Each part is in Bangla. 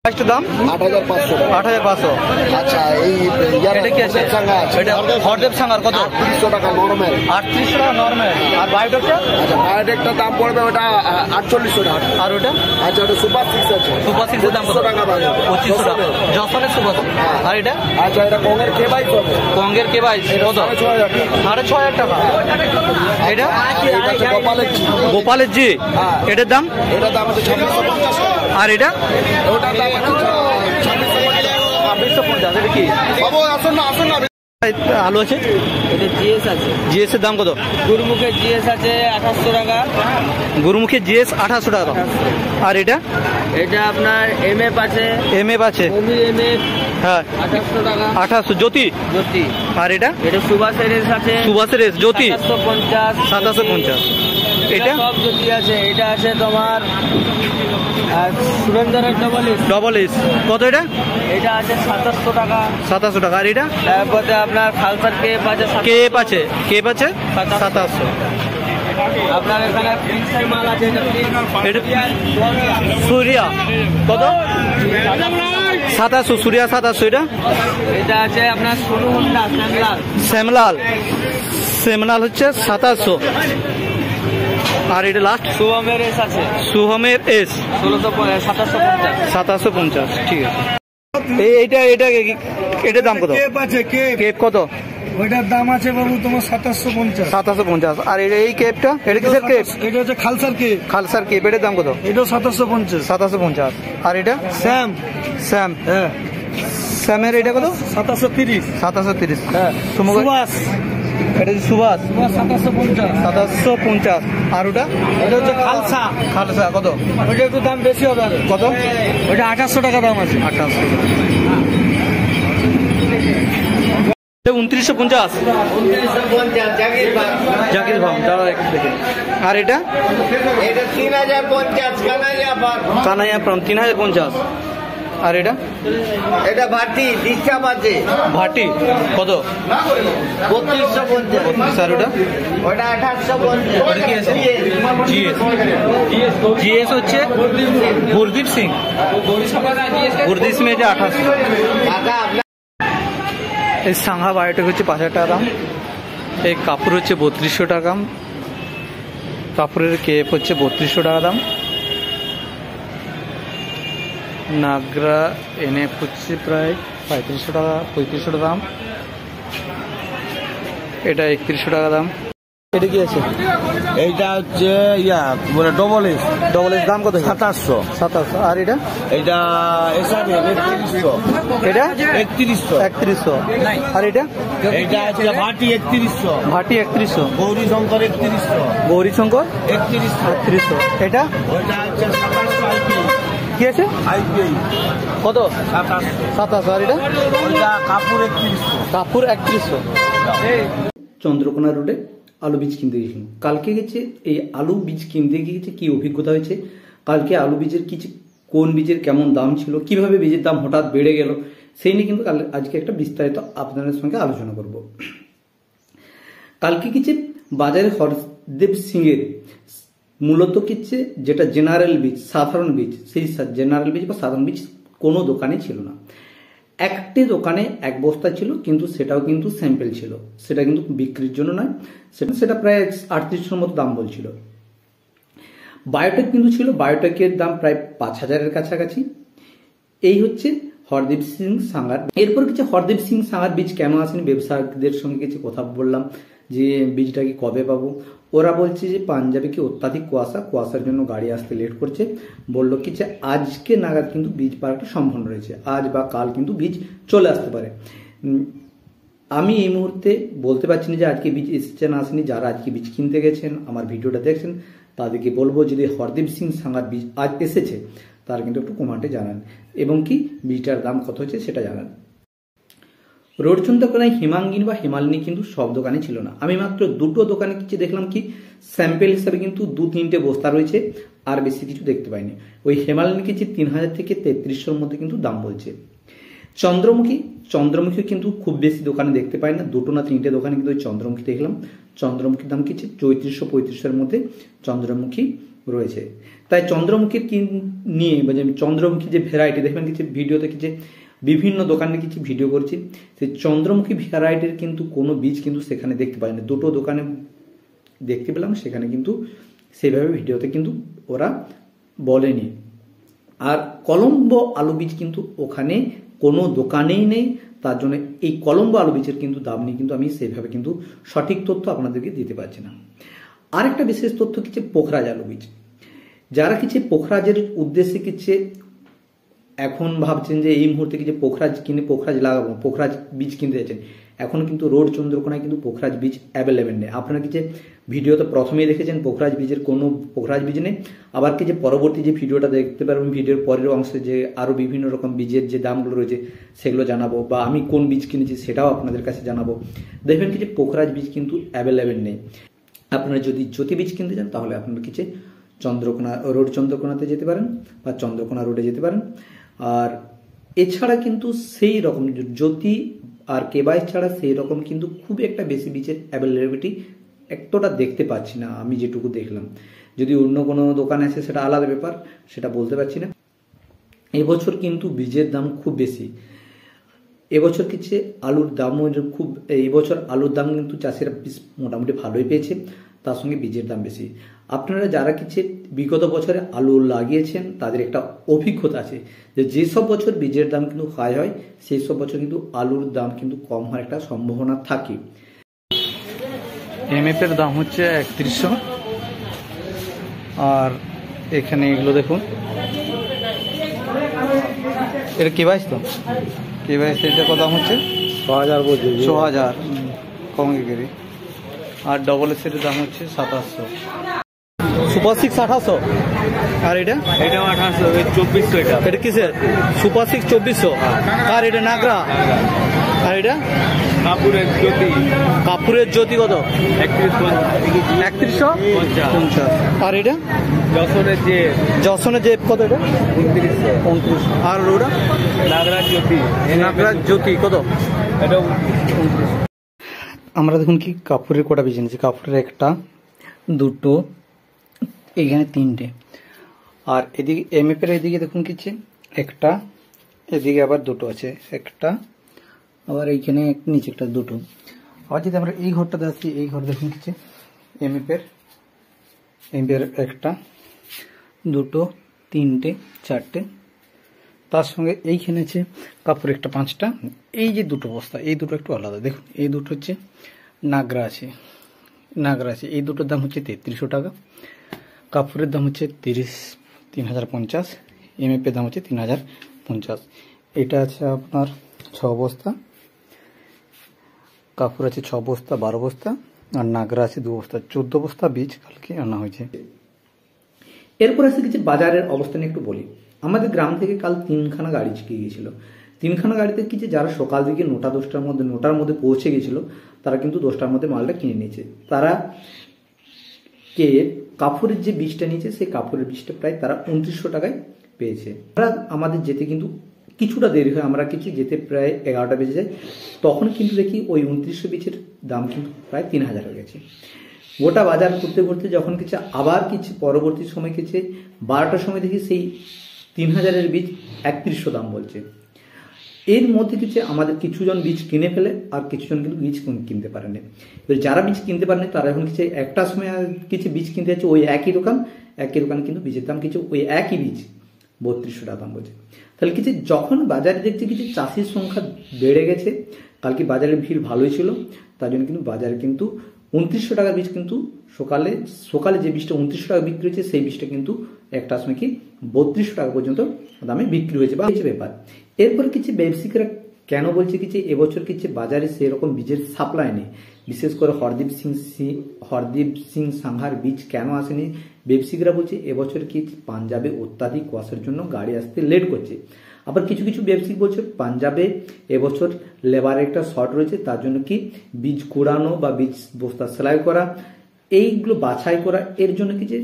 দাম 8500 8500। আচ্ছা এই এটা কি আছে? এটা হরদেব সাঙ্গার কত? 3800 টাকা নরমাল। 3800 টাকা নরমাল। আর বায়োটেকটা? আচ্ছা বায়োটেকটা দাম পড়বে ওটা 4800 টাকা। আর ওটা? আচ্ছা ওটা সুপার 6 আছে। সুপার 6 এর দাম কত? 2500 টাকা দাম। 2500 টাকা। জসনের সুপার। আর এটা? আচ্ছা এটা কঙ্গের K22 হবে। কঙ্গের K22 কত? 6500 টাকা। এটা? এটা হচ্ছে গোপালের জি। এটার দাম? এটার দাম হচ্ছে 2650 টাকা। আর এটা? ওটার দাম হচ্ছে 2650। এটা কি? বাবু আসুন না আলু আছে? এটা জিএস আছে। জিএস এর দাম কত? গুরুমুখের জিএস আছে 2800 টাকা। গুরুমুখের জিএস 2800 টাকা। আর এটা? এটা আপনার এমএফ আছে। এমএফ আছে? এমএফ হ্যাঁ 2800 টাকা। 2800। জ্যোতি? জ্যোতি। আর এটা? এটা সুভাষের এস আছে। সুভাষের এস জ্যোতি 750। 750। এটা? সব জ্যোতি আছে। এটা আছে তোমার সুরেন্দ্রের ডবল এস কত? এটা? এটা আছে 2700 টাকা। 2700 টাকা। আর এটা? তারপরে আপনার খালসার কেপ আছে। কেপ আছে? কেপ আছে 2700। আপনার এখানে প্রিন্সের মাল আছে। এটা সূর্যা কত? 2700। সূর্যা 2700। এটা? এটা আছে আপনার সোনু হোন্ডা শ্যামলাল। শ্যামলাল হচ্ছে 2700। আর এটা লাস্ট? শুভমের এস আছে। শুভমের এস 1750। ঠিক আছে। এইটা এটার দাম কত? কেপ আছে কেপ কত? ওইটার দাম আছে বাবু তোমার 2750। 2750। আর এই কেপটা? এটা কিসের কেপ? এটা হচ্ছে খালসার কেপ। এটার দাম কত? এটাও 2750। 2750। আর এটা? স্যাম হ্যাঁ স্যামের এটা কত? 2730। 2730। হ্যাঁ সুভাষ। এটা হচ্ছে সুভাষ 2750। আর ওটা? এটা হচ্ছে খালসা কত? ওইটা একটু দাম বেশি হবে। কত? ওইটা 2800 টাকা দাম আছে। 2800। 2950। জাকির ভাম দাঁড়া একটু দেখে। আর এটা? 3050 কানাইয়া প্রাম 3050। আর এটা? এটা ভাটি ডিস্টার্ব আছে। ভাটি কত? 3250। স্যার ওটা? ওটা 1850। ওটা কি আছে? জিএস হচ্ছে গুরদীপ সিং। গুরদীপ সিং এটা 2800। এই সাংহা বায়োটেক হচ্ছে 5000 টাকা দাম। এই কাপড় হচ্ছে 3200 টাকা। কাপড়ের কেপ হচ্ছে 3200 টাকা দাম। নাগরা এনএফ হচ্ছে প্রায় 3500 টাকা 3500 টাকা দাম। এটা 3100 টাকা দাম। এটা কি আছে? এইটা হচ্ছে ডবল এস দাম কত? 2700। আর এটা? এটা এসআরএ 3100। এটা 3100। 3100। আর এটা? এইটা হচ্ছে ভাটি 3100। ভাটি 3100। গৌরীশঙ্কর 3100। গৌরীশঙ্কর 3100। এটা? ওইটা হচ্ছে 2700 আইপিআই। কি আছে? আইপিআই কত? 2700। আর এটা? ওইটা কাপুর 3100। কাপুর 3100। চন্দ্রকোনা রোডে আলু বীজ কিনতে গেছিলাম। কালকে গেছে এই আলু বীজ কিনতে গিয়েছে কি অভিজ্ঞতা হয়েছে, কালকে আলু বীজের কোন বীজের কেমন দাম ছিল, কিভাবে বীজের দাম হঠাৎ বেড়ে গেল, সেই নিয়ে কিন্তু আজকে একটা বিস্তারিত আপনাদের সঙ্গে আলোচনা করব। কালকে কিছু বাজারে হরদেব সিংয়ের মূলত কিছু যেটা জেনারেল বীজ সাধারণ বীজ, সেই জেনারেল বীজ বা সাধারণ বীজ কোনো দোকানে ছিল না। একটি দোকানে এক বস্তা ছিল, কিন্তু সেটাও কিন্তু স্যাম্পেল ছিল, সেটা কিন্তু বিক্রির জন্য নয়। সেটা প্রায় 3800 মতো দাম বলছিল। বায়োটেক কিন্তু ছিল, বায়োটেকের দাম প্রায় 5000-এর কাছাকাছি। এই হচ্ছে হরদেব সিং সাঙ্গার। এরপর কিছু হরদেব সিং সাঙ্গার বীজ কেন আসেনি, ব্যবসায়ীদের সঙ্গে কিছু কথা বললাম যে বীজটা কি কবে পাবো। ওরা বলছে যে পাঞ্জাবে কি অত্যাধিক কুয়াশার জন্য গাড়ি আসতে লেট করছে। বললো কি যে আজকে নাগাদ কিন্তু বীজ পাওয়াটা সম্ভাবনা রয়েছে, আজ বা কাল কিন্তু বীজ চলে আসতে পারে। আমি এই মুহূর্তে বলতে পারছি না যে আজকে বীজ এসেছে না আসেনি। যারা আজকে বীজ কিনতে গেছেন, আমার ভিডিওটা দেখছেন, তাদেরকে বলবো যদি হরদেব সিং সাঙ্গার বীজ আজ এসেছে তারা কিন্তু একটু কমেন্টে জানান, এবং কি বীজটার দাম কত হচ্ছে সেটা জানান। রোড চন্দ্রকোনায় হিমাঙ্গিনী বা হিমালিনী কিন্তু সব দোকানে ছিল না। আমি মাত্র দুটো দোকানে কিছু দেখলাম, কি স্যাম্পেল হিসাবে কিন্তু 2-3টে বস্তা রয়েছে, আর বেশি কিছু দেখতে পাইনি। ওই হিমালিনী কিছু 3000 থেকে 3300-র মধ্যে কিন্তু দাম বলছে। চন্দ্রমুখী কিন্তু খুব বেশি দোকানে দেখতে পাই না, 2টো না 3টে দোকানে কিন্তু ওই চন্দ্রমুখী দেখলাম। চন্দ্রমুখীর দাম কিছু 3400-3500-এর মধ্যে চন্দ্রমুখী রয়েছে। তাই চন্দ্রমুখীর নিয়ে বা যে চন্দ্রমুখী যে ভ্যারাইটি দেখবেন কিছু ভিডিওতে কিছু বিভিন্ন দোকানে কিছু ভিডিও করছি, সেই চন্দ্রমুখী ভ্যারাইটির কিন্তু কোনো বীজ কিন্তু সেখানে দেখতে পাই না। দুটো দোকানে দেখতে পেলাম, সেখানে কিন্তু সেইভাবে ভিডিওতে কিন্তু ওরা বলেনি। আর কলম্বো আলু বীজ কিন্তু ওখানে কোনো দোকানেই নেই, তার জন্য এই কলম্বো আলু বীজের কিন্তু দাম নিয়ে কিন্তু আমি সেইভাবে কিন্তু সঠিক তথ্য আপনাদেরকে দিতে পারছি না। আরেকটা বিশেষ তথ্য কিছু পোখরাজ আলু বীজ, যারা কিছু পোখরাজের উদ্দেশ্যে কিছু এখন ভাবছেন যে এই মুহূর্তে কিছু পোখরাজ কিনে পোখরাজ লাগাবো, পোখরাজ বীজ কিনতে যাচ্ছেন, এখন কিন্তু রোড চন্দ্রকোনায় কিন্তু পোখরাজ বীজ অ্যাভেলেবেল নেই। আপনারা কিছু ভিডিওতে প্রথমেই দেখেছেন পোখরাজ বীজের কোনো পোখরাজ বীজ নেই। আবার কিছু পরবর্তী যে ভিডিওটা দেখতে পারবেন, ভিডিওর পরের অংশে যে আরও বিভিন্ন রকম বীজের যে দামগুলো রয়েছে সেগুলো জানাবো, বা আমি কোন বীজ কিনেছি সেটাও আপনাদের কাছে জানাবো। দেখবেন কিছু পোখরাজ বীজ কিন্তু অ্যাভেলেবেল নেই। আপনারা যদি জ্যোতি বীজ কিনতে চান তাহলে আপনারা কিছু চন্দ্রকোনা রোড চন্দ্রকোনাতে যেতে পারেন বা চন্দ্রকোনা রোডে যেতে পারেন। আর এছাড়া কিন্তু সেই রকম জ্যোতি আর কেবাই ছাড়া সেই রকম কিন্তু খুব একটা বেশি বীজের অ্যাভেলেবিলিটি এতটা দেখতে পাচ্ছি না আমি যেটুকু দেখলাম। যদি অন্য কোনো দোকানে আছে সেটা আলাদা ব্যাপার, সেটা বলতে পারছি না। এবছর কিন্তু বীজের দাম খুব বেশি। এবছর কিছু আলুর দামও খুব, এবছর আলুর দাম কিন্তু চাষিরা মোটামুটি ভালোই পেয়েছে, তার সঙ্গে বীজের দাম বেশি। আপনারা যারা কিছু বিগত বছরে আলু লাগিয়েছেন তাদের একটা অভিজ্ঞতা আছে যে যেসব বছর বীজের দাম কিন্তু হাই হয় সেই সব বছর কিন্তু আলুর দাম কিন্তু কম হওয়ার একটা সম্ভাবনা থাকে। এমএফ এর দাম হচ্ছে 3100। আর এখানে এগুলো দেখুন, এটা কেবাইস তো কেবাইস এটা কত দাম হচ্ছে 6000 বলছি। 6000 কম গেরি। আর ডবল এস এর দাম হচ্ছে 2700। Super six 2800। আর এটা এটা 1800, 2400 এটা। এটা কিসের? Super six 2400। আর এটা নাগরা। আর এটা কাপুরের জ্যোতি। কাপুরের জ্যোতি কত? 3150। আর এটা যশোরের যে যশনের যে কত? এটা 2900। আর ওটা নাগরাজ জ্যোতি। নাগরাজ জ্যোতি কত? এটা আমরা দেখুন কি কাপড়ের কটা বীজ এনেছি। কাপড়ের একটা, দুটো, এখানে তিনটে। আর এদিকে এমএফ এর এদিকে দেখুন কিছু একটা, এদিকে আবার দুটো আছে, একটা আবার এইখানে নিচে একটা, দুটো। আবার যদি আমরা এই ঘরটাতে আসি, এই ঘর দেখুন কিছু এমএফ এর একটা, দুটো, তিনটে, চারটে। তার সঙ্গে এইখানে আছে কাপড় একটা 5টা। এই যে দুটো বস্তা, এই দুটো একটু আলাদা দেখুন। এই দুটো হচ্ছে নাগরা আছে। এই দুটোর দাম হচ্ছে 3300 টাকা। কাপড়ের দাম হচ্ছে 3050। এমএফ এর দাম হচ্ছে 3050। এটা আছে আপনার 6 বস্তা, কাপড় আছে 6 বস্তা, 12 বস্তা, আর নাগরা আছে 2 বস্তা। 14 বস্তা বীজ কালকে আনা হয়েছে। এরপর আসে কিছু বাজারের অবস্থা নিয়ে একটু বলি। আমাদের গ্রাম থেকে কাল 3খানা গাড়ি ছিটিয়ে গিয়েছিল। 3খানা গাড়িতে কিছু যারা সকাল দিকে 9টার মধ্যে পৌঁছে গেছিল তারা কিন্তু 10টার মধ্যে মালটা কিনে নিয়েছে। তারা কে কাপড়ের যে বীজটা নিয়েছে সেই কাপড়ের বীজটা প্রায় তারা 2900 টাকায় পেয়েছে। আমাদের যেতে কিন্তু কিছুটা দেরি হয়, আমরা কিছু যেতে প্রায় 11টা বেজে যায়। তখন কিন্তু দেখি ওই 2900 বীজের দাম কিন্তু প্রায় 3000 হয়ে গেছে। গোটা বাজার ঘুরতে ঘুরতে যখন কিছু আবার কিছু পরবর্তী সময় কিছু 12টার সময় দেখি সেই 3000-এর বীজ 3100 দাম বলছে। এর মধ্যে কিছু আমাদের কিছুজন বীজ কিনে ফেলে, আর কিছুজন কিন্তু বীজ কিনতে পারেনি। এবার যারা বীজ কিনতে পারেনি তারা এখন কিছু একটা সময় কিছু বীজ কিনতে যাচ্ছে ওই একই দোকান কিন্তু বীজের দাম কিছু ওই একই বীজ 3200 টাকা দাম বলছে। তাহলে কিছু যখন বাজারে দেখছি কিছু চাষির সংখ্যা বেড়ে গেছে, কালকে বাজারের ভিড় ভালোই ছিল, তার জন্য কিন্তু বাজারে কিন্তু 2900 টাকার বীজ কিন্তু সকালে যে বীজটা 2900 টাকা বিক্রি হয়েছে সেই বীজটা কিন্তু একটা সময় কি 3200 টাকা পর্যন্ত দামে বিক্রি হয়েছে বা ব্যাপার। এরপর কিছু ব্যবসায়িকরা কেন বলছে কিছু এবছর কিছু বাজারে সেরকম বীজের সাপ্লাই নেই, বিশেষ করে হরদীপ সিং সাংহার বীজ কেন আসেনি। ব্যবসায়িকরা বলছে এবছর কি পাঞ্জাবে অত্যাধিক কুয়াশার জন্য গাড়ি আসতে লেট করছে। আবার কিছু কিছু ব্যবসায়িক বলছে পাঞ্জাবে এবছর লেবারের একটা শর্ট রয়েছে, তার জন্য কি বীজ কুড়ানো বা বীজ বস্তা সেলাই করা, এইগুলো বাছাই করা, এর জন্য কি যে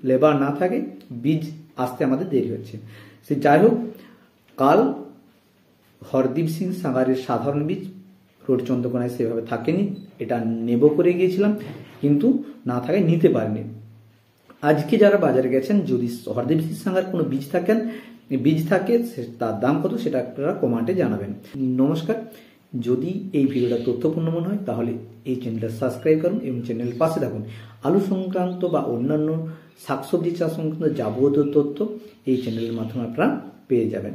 লেবার না থাকে বীজ আসতে আমাদের দেরি হচ্ছে। সে যাই হোক, কাল হরদীপ সিং সাংহারের সাধারণ বীজ রোড চন্দ্রকোনায় সেভাবে থাকেনি, এটা নেব করে গিয়েছিলাম কিন্তু না থাকায় নিতে পারিনি। আজকে যারা বাজারে গেছেন, যদি হরদেব সিং সাঙ্গার কোনো বীজ থাকে তার দাম কত সেটা আপনারা কমেন্টে জানাবেন। নমস্কার। যদি এই ভিডিওটা তথ্যপূর্ণ মনে হয় তাহলে এই চ্যানেলটা সাবস্ক্রাইব করুন এবং চ্যানেলের পাশে থাকুন। আলু সংক্রান্ত বা অন্যান্য শাকসবজি চাষ সংক্রান্ত যাবতীয় তথ্য এই চ্যানেলের মাধ্যমে আপনারা পেয়ে যাবেন।